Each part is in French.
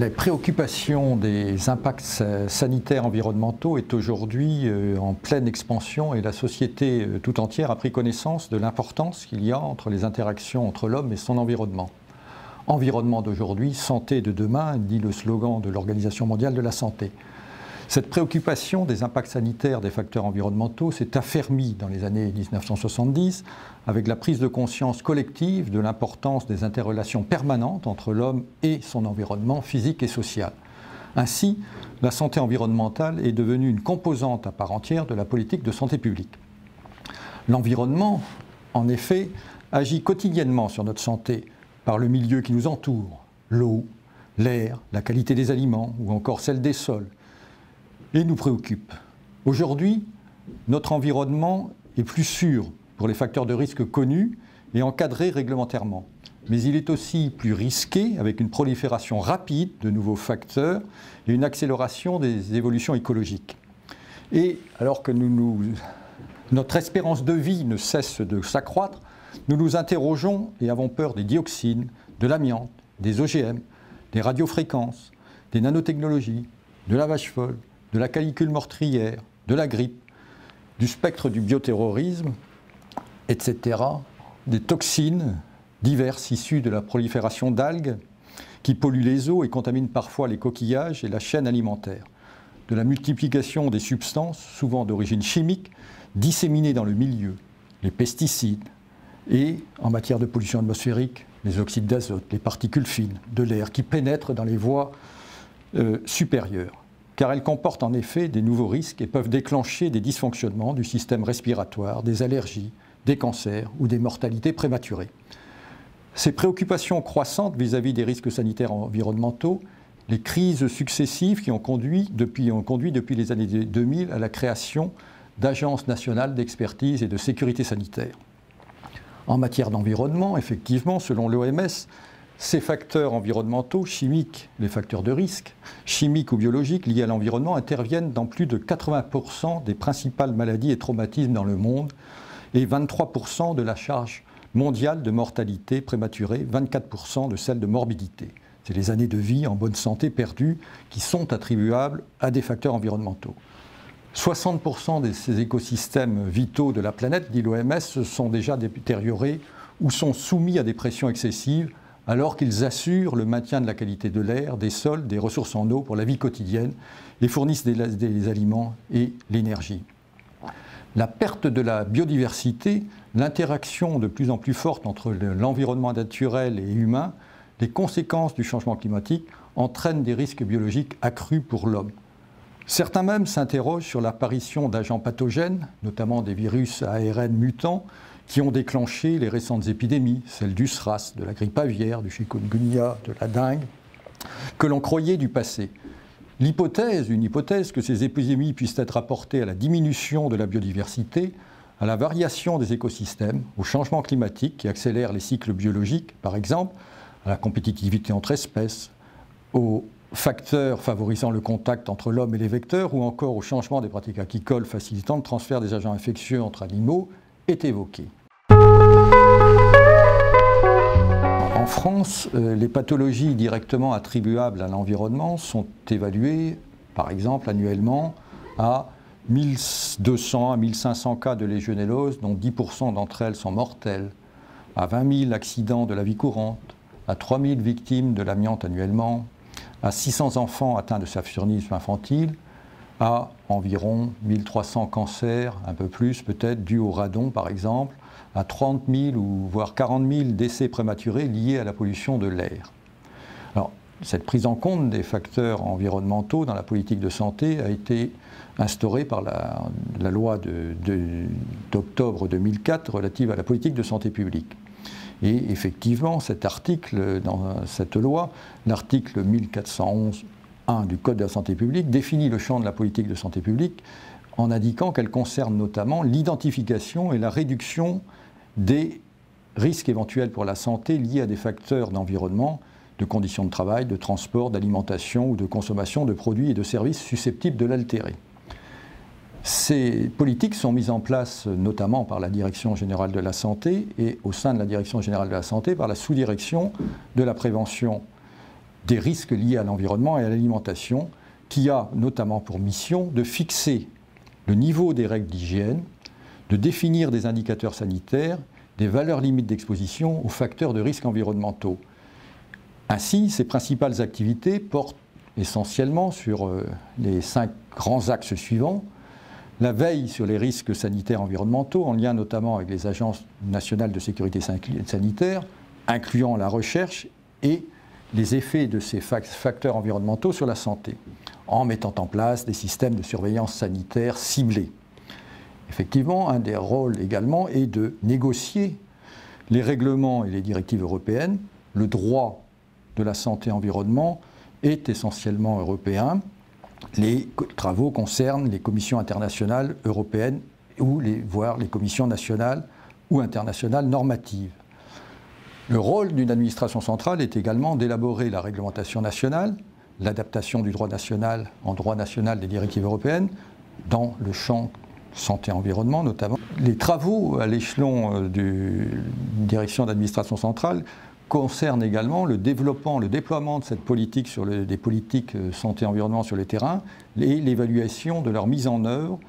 La préoccupation des impacts sanitaires environnementaux est aujourd'hui en pleine expansion et la société tout entière a pris connaissance de l'importance qu'il y a entre les interactions entre l'homme et son environnement. Environnement d'aujourd'hui, santé de demain, dit le slogan de l'Organisation mondiale de la santé. Cette préoccupation des impacts sanitaires des facteurs environnementaux s'est affermie dans les années 1970 avec la prise de conscience collective de l'importance des interrelations permanentes entre l'homme et son environnement physique et social. Ainsi, la santé environnementale est devenue une composante à part entière de la politique de santé publique. L'environnement, en effet, agit quotidiennement sur notre santé par le milieu qui nous entoure, l'eau, l'air, la qualité des aliments ou encore celle des sols, et nous préoccupe. Aujourd'hui, notre environnement est plus sûr pour les facteurs de risque connus et encadré réglementairement. Mais il est aussi plus risqué avec une prolifération rapide de nouveaux facteurs et une accélération des évolutions écologiques. Et alors que notre espérance de vie ne cesse de s'accroître, nous nous interrogeons et avons peur des dioxines, de l'amiante, des OGM, des radiofréquences, des nanotechnologies, de la vache folle, de la canicule meurtrière, de la grippe, du spectre du bioterrorisme, etc., des toxines diverses issues de la prolifération d'algues qui polluent les eaux et contaminent parfois les coquillages et la chaîne alimentaire, de la multiplication des substances, souvent d'origine chimique, disséminées dans le milieu, les pesticides, et en matière de pollution atmosphérique, les oxydes d'azote, les particules fines de l'air qui pénètrent dans les voies supérieures. Car elles comportent en effet des nouveaux risques et peuvent déclencher des dysfonctionnements du système respiratoire, des allergies, des cancers ou des mortalités prématurées. Ces préoccupations croissantes vis-à-vis des risques sanitaires environnementaux, les crises successives qui ont conduit depuis les années 2000 à la création d'agences nationales d'expertise et de sécurité sanitaire. En matière d'environnement, effectivement, selon l'OMS, ces facteurs environnementaux, chimiques, les facteurs de risque, chimiques ou biologiques liés à l'environnement interviennent dans plus de 80% des principales maladies et traumatismes dans le monde et 23% de la charge mondiale de mortalité prématurée, 24% de celle de morbidité. C'est les années de vie en bonne santé perdues qui sont attribuables à des facteurs environnementaux. 60% de ces écosystèmes vitaux de la planète, dit l'OMS, sont déjà détériorés ou sont soumis à des pressions excessives alors qu'ils assurent le maintien de la qualité de l'air, des sols, des ressources en eau pour la vie quotidienne et fournissent des aliments et l'énergie. La perte de la biodiversité, l'interaction de plus en plus forte entre l'environnement naturel et humain, les conséquences du changement climatique entraînent des risques biologiques accrus pour l'homme. Certains même s'interrogent sur l'apparition d'agents pathogènes, notamment des virus à ARN mutants, qui ont déclenché les récentes épidémies, celles du SRAS, de la grippe aviaire, du chikungunya, de la dengue, que l'on croyait du passé. Une hypothèse que ces épidémies puissent être rapportées à la diminution de la biodiversité, à la variation des écosystèmes, au changement climatique qui accélère les cycles biologiques, par exemple, à la compétitivité entre espèces, aux facteurs favorisant le contact entre l'homme et les vecteurs, ou encore au changement des pratiques agricoles facilitant le transfert des agents infectieux entre animaux, est évoqué. En France, les pathologies directement attribuables à l'environnement sont évaluées, par exemple, annuellement à 1200 à 1500 cas de légionellose, dont 10% d'entre elles sont mortelles, à 20 000 accidents de la vie courante, à 3000 victimes de l'amiante annuellement, à 600 enfants atteints de saturnisme infantile, à environ 1300 cancers, un peu plus peut-être, dus au radon par exemple, à 30 000 ou voire 40 000 décès prématurés liés à la pollution de l'air. Alors, cette prise en compte des facteurs environnementaux dans la politique de santé a été instaurée par la loi d'octobre 2004 relative à la politique de santé publique. Et effectivement, cet article, dans cette loi, l'article 1411.1 du Code de la santé publique, définit le champ de la politique de santé publique en indiquant qu'elle concerne notamment l'identification et la réduction des risques éventuels pour la santé liés à des facteurs d'environnement, de conditions de travail, de transport, d'alimentation ou de consommation de produits et de services susceptibles de l'altérer. Ces politiques sont mises en place notamment par la Direction générale de la santé et au sein de la Direction générale de la santé par la sous-direction de la prévention des risques liés à l'environnement et à l'alimentation, qui a notamment pour mission de fixer le niveau des règles d'hygiène, de définir des indicateurs sanitaires, des valeurs limites d'exposition aux facteurs de risques environnementaux. Ainsi, ces principales activités portent essentiellement sur les 5 grands axes suivants: la veille sur les risques sanitaires environnementaux, en lien notamment avec les agences nationales de sécurité sanitaire, incluant la recherche et les effets de ces facteurs environnementaux sur la santé, en mettant en place des systèmes de surveillance sanitaire ciblés. Effectivement, un des rôles également est de négocier les règlements et les directives européennes. Le droit de la santé-environnement est essentiellement européen. Les travaux concernent les commissions internationales européennes voire les commissions nationales ou internationales normatives. Le rôle d'une administration centrale est également d'élaborer la réglementation nationale, l'adaptation du droit national en droit national des directives européennes, dans le champ santé-environnement notamment. Les travaux à l'échelon d'une direction d'administration centrale concernent également le déploiement de cette politique des politiques santé-environnement sur le terrain et l'évaluation de leur mise en œuvre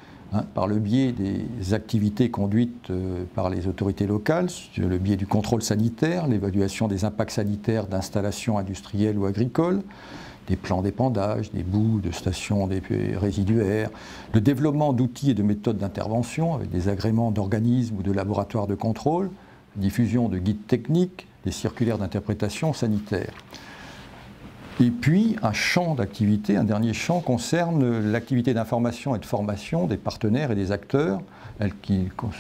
par le biais des activités conduites par les autorités locales, sur le biais du contrôle sanitaire, l'évaluation des impacts sanitaires d'installations industrielles ou agricoles, des plans d'épandage, des boues de stations résiduaires, le développement d'outils et de méthodes d'intervention avec des agréments d'organismes ou de laboratoires de contrôle, diffusion de guides techniques, des circulaires d'interprétation sanitaire. Et puis, un champ d'activité, un dernier champ, concerne l'activité d'information et de formation des partenaires et des acteurs.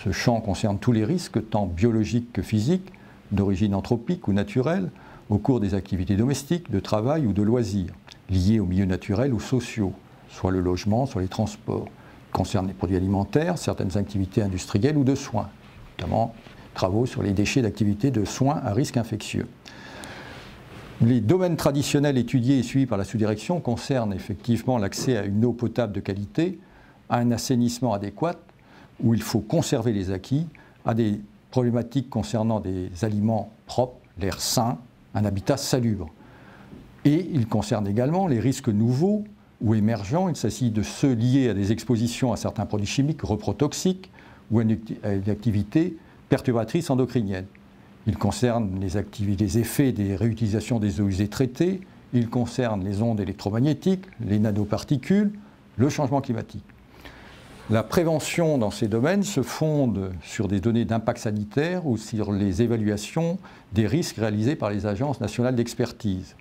Ce champ concerne tous les risques, tant biologiques que physiques, d'origine anthropique ou naturelle, au cours des activités domestiques, de travail ou de loisirs, liées aux milieux naturels ou sociaux, soit le logement, soit les transports. Il concerne les produits alimentaires, certaines activités industrielles ou de soins, notamment travaux sur les déchets d'activités de soins à risque infectieux. Les domaines traditionnels étudiés et suivis par la sous-direction concernent effectivement l'accès à une eau potable de qualité, à un assainissement adéquat, où il faut conserver les acquis, à des problématiques concernant des aliments propres, l'air sain, un habitat salubre. Et il concerne également les risques nouveaux ou émergents. Il s'agit de ceux liés à des expositions à certains produits chimiques reprotoxiques ou à une activité perturbatrice endocrinienne. Il concerne les effets des réutilisations des eaux usées traitées, il concerne les ondes électromagnétiques, les nanoparticules, le changement climatique. La prévention dans ces domaines se fonde sur des données d'impact sanitaire ou sur les évaluations des risques réalisés par les agences nationales d'expertise.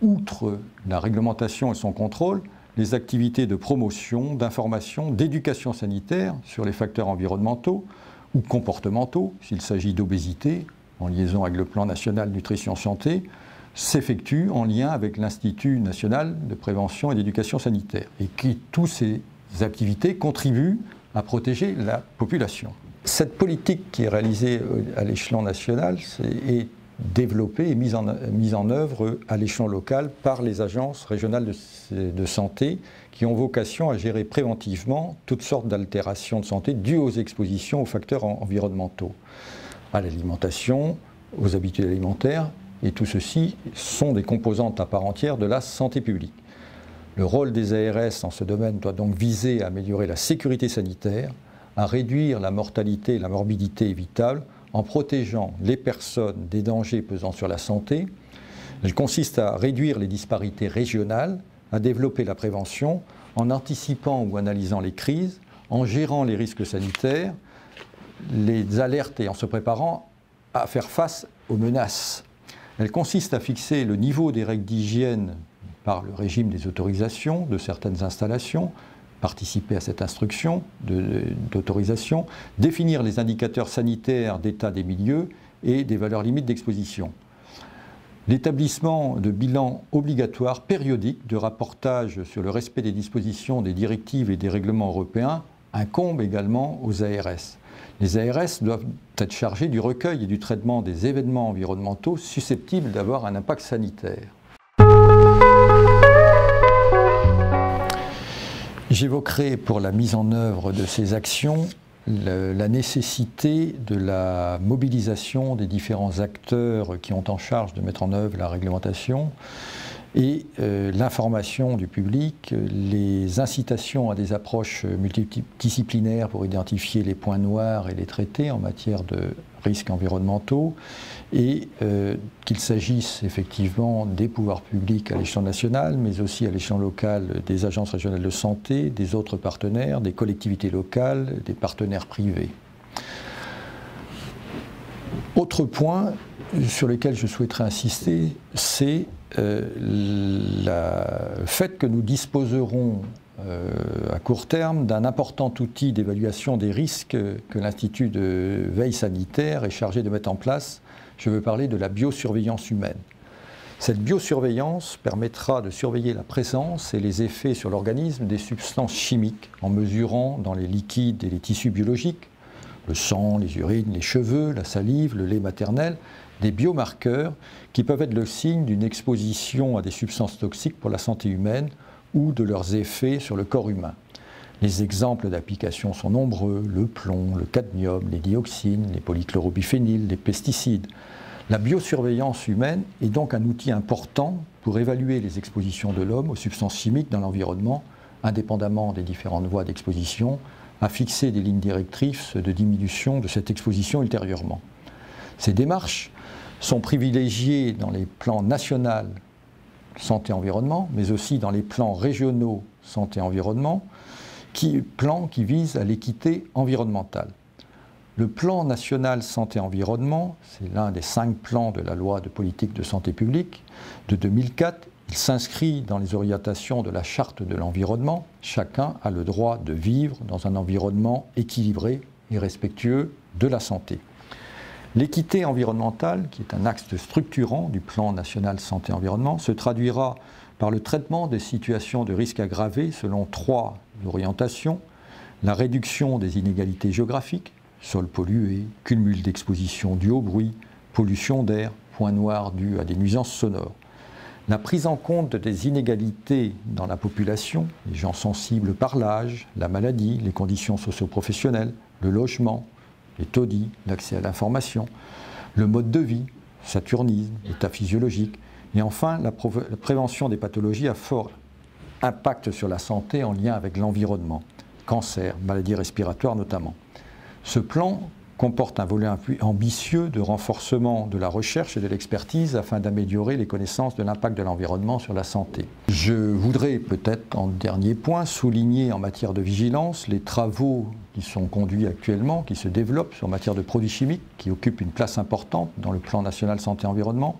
Outre la réglementation et son contrôle, les activités de promotion, d'information, d'éducation sanitaire sur les facteurs environnementaux ou comportementaux, s'il s'agit d'obésité, en liaison avec le plan national nutrition santé, s'effectuent en lien avec l'Institut national de prévention et d'éducation sanitaire, et qui, toutes ces activités contribuent à protéger la population. Cette politique qui est réalisée à l'échelon national est développée et mise en œuvre à l'échelon local par les agences régionales de santé qui ont vocation à gérer préventivement toutes sortes d'altérations de santé dues aux expositions aux facteurs environnementaux, à l'alimentation, aux habitudes alimentaires, et tout ceci sont des composantes à part entière de la santé publique. Le rôle des ARS en ce domaine doit donc viser à améliorer la sécurité sanitaire, à réduire la mortalité et la morbidité évitable en protégeant les personnes des dangers pesant sur la santé. Elle consiste à réduire les disparités régionales, à développer la prévention en anticipant ou analysant les crises, en gérant les risques sanitaires, les alertes et en se préparant à faire face aux menaces. Elle consiste à fixer le niveau des règles d'hygiène par le régime des autorisations de certaines installations, participer à cette instruction d'autorisation, définir les indicateurs sanitaires d'état des milieux et des valeurs limites d'exposition. L'établissement de bilans obligatoires périodiques de rapportage sur le respect des dispositions des directives et des règlements européens incombe également aux ARS. Les ARS doivent être chargés du recueil et du traitement des événements environnementaux susceptibles d'avoir un impact sanitaire. J'évoquerai pour la mise en œuvre de ces actions la nécessité de la mobilisation des différents acteurs qui ont en charge de mettre en œuvre la réglementation et l'information du public, les incitations à des approches multidisciplinaires pour identifier les points noirs et les traiter en matière de risques environnementaux, et qu'il s'agisse effectivement des pouvoirs publics à l'échelon national, mais aussi à l'échelon local des agences régionales de santé, des autres partenaires, des collectivités locales, des partenaires privés. Autre point sur lequel je souhaiterais insister, c'est le fait que nous disposerons à court terme d'un important outil d'évaluation des risques que l'Institut de veille sanitaire est chargé de mettre en place. Je veux parler de la biosurveillance humaine. Cette biosurveillance permettra de surveiller la présence et les effets sur l'organisme des substances chimiques en mesurant dans les liquides et les tissus biologiques, le sang, les urines, les cheveux, la salive, le lait maternel, des biomarqueurs qui peuvent être le signe d'une exposition à des substances toxiques pour la santé humaine ou de leurs effets sur le corps humain. Les exemples d'application sont nombreux, le plomb, le cadmium, les dioxines, les polychlorobiphényles, les pesticides. La biosurveillance humaine est donc un outil important pour évaluer les expositions de l'homme aux substances chimiques dans l'environnement, indépendamment des différentes voies d'exposition, à fixer des lignes directrices de diminution de cette exposition ultérieurement. Ces démarches sont privilégiées dans les plans nationaux santé-environnement, mais aussi dans les plans régionaux santé-environnement, plans qui visent à l'équité environnementale. Le plan national santé-environnement, c'est l'un des 5 plans de la loi de politique de santé publique de 2004. Il s'inscrit dans les orientations de la charte de l'environnement. Chacun a le droit de vivre dans un environnement équilibré et respectueux de la santé. L'équité environnementale, qui est un axe structurant du plan national santé-environnement, se traduira par le traitement des situations de risque aggravé selon 3 orientations: la réduction des inégalités géographiques, sols pollués, cumul d'exposition due au bruit, pollution d'air, points noirs dus à des nuisances sonores. La prise en compte des inégalités dans la population, les gens sensibles par l'âge, la maladie, les conditions socio-professionnelles, le logement, les taudis, l'accès à l'information, le mode de vie, saturnisme, état physiologique, et enfin la prévention des pathologies à fort impact sur la santé en lien avec l'environnement, cancer, maladies respiratoires notamment. Ce plan comporte un volet ambitieux de renforcement de la recherche et de l'expertise afin d'améliorer les connaissances de l'impact de l'environnement sur la santé. Je voudrais peut-être en dernier point souligner en matière de vigilance les travaux qui sont conduits actuellement, qui se développent en matière de produits chimiques, qui occupent une place importante dans le plan national santé-environnement.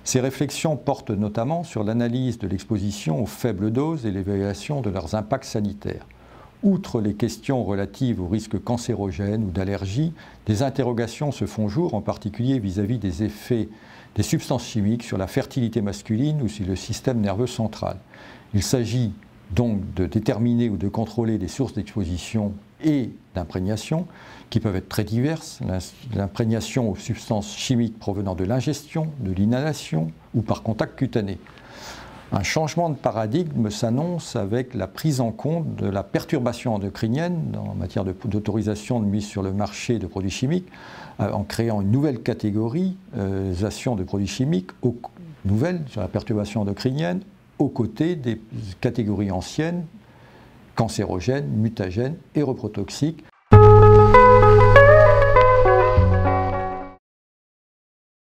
Ces réflexions portent notamment sur l'analyse de l'exposition aux faibles doses et l'évaluation de leurs impacts sanitaires. Outre les questions relatives aux risques cancérogènes ou d'allergie, des interrogations se font jour, en particulier vis-à-vis des effets des substances chimiques sur la fertilité masculine ou sur le système nerveux central. Il s'agit donc de déterminer ou de contrôler les sources d'exposition et d'imprégnation qui peuvent être très diverses, l'imprégnation aux substances chimiques provenant de l'ingestion, de l'inhalation ou par contact cutané. Un changement de paradigme s'annonce avec la prise en compte de la perturbation endocrinienne en matière d'autorisation de mise sur le marché de produits chimiques, en créant une nouvelle catégorisation de produits chimiques, nouvelle sur la perturbation endocrinienne, aux côtés des catégories anciennes, cancérogènes, mutagènes et reprotoxiques,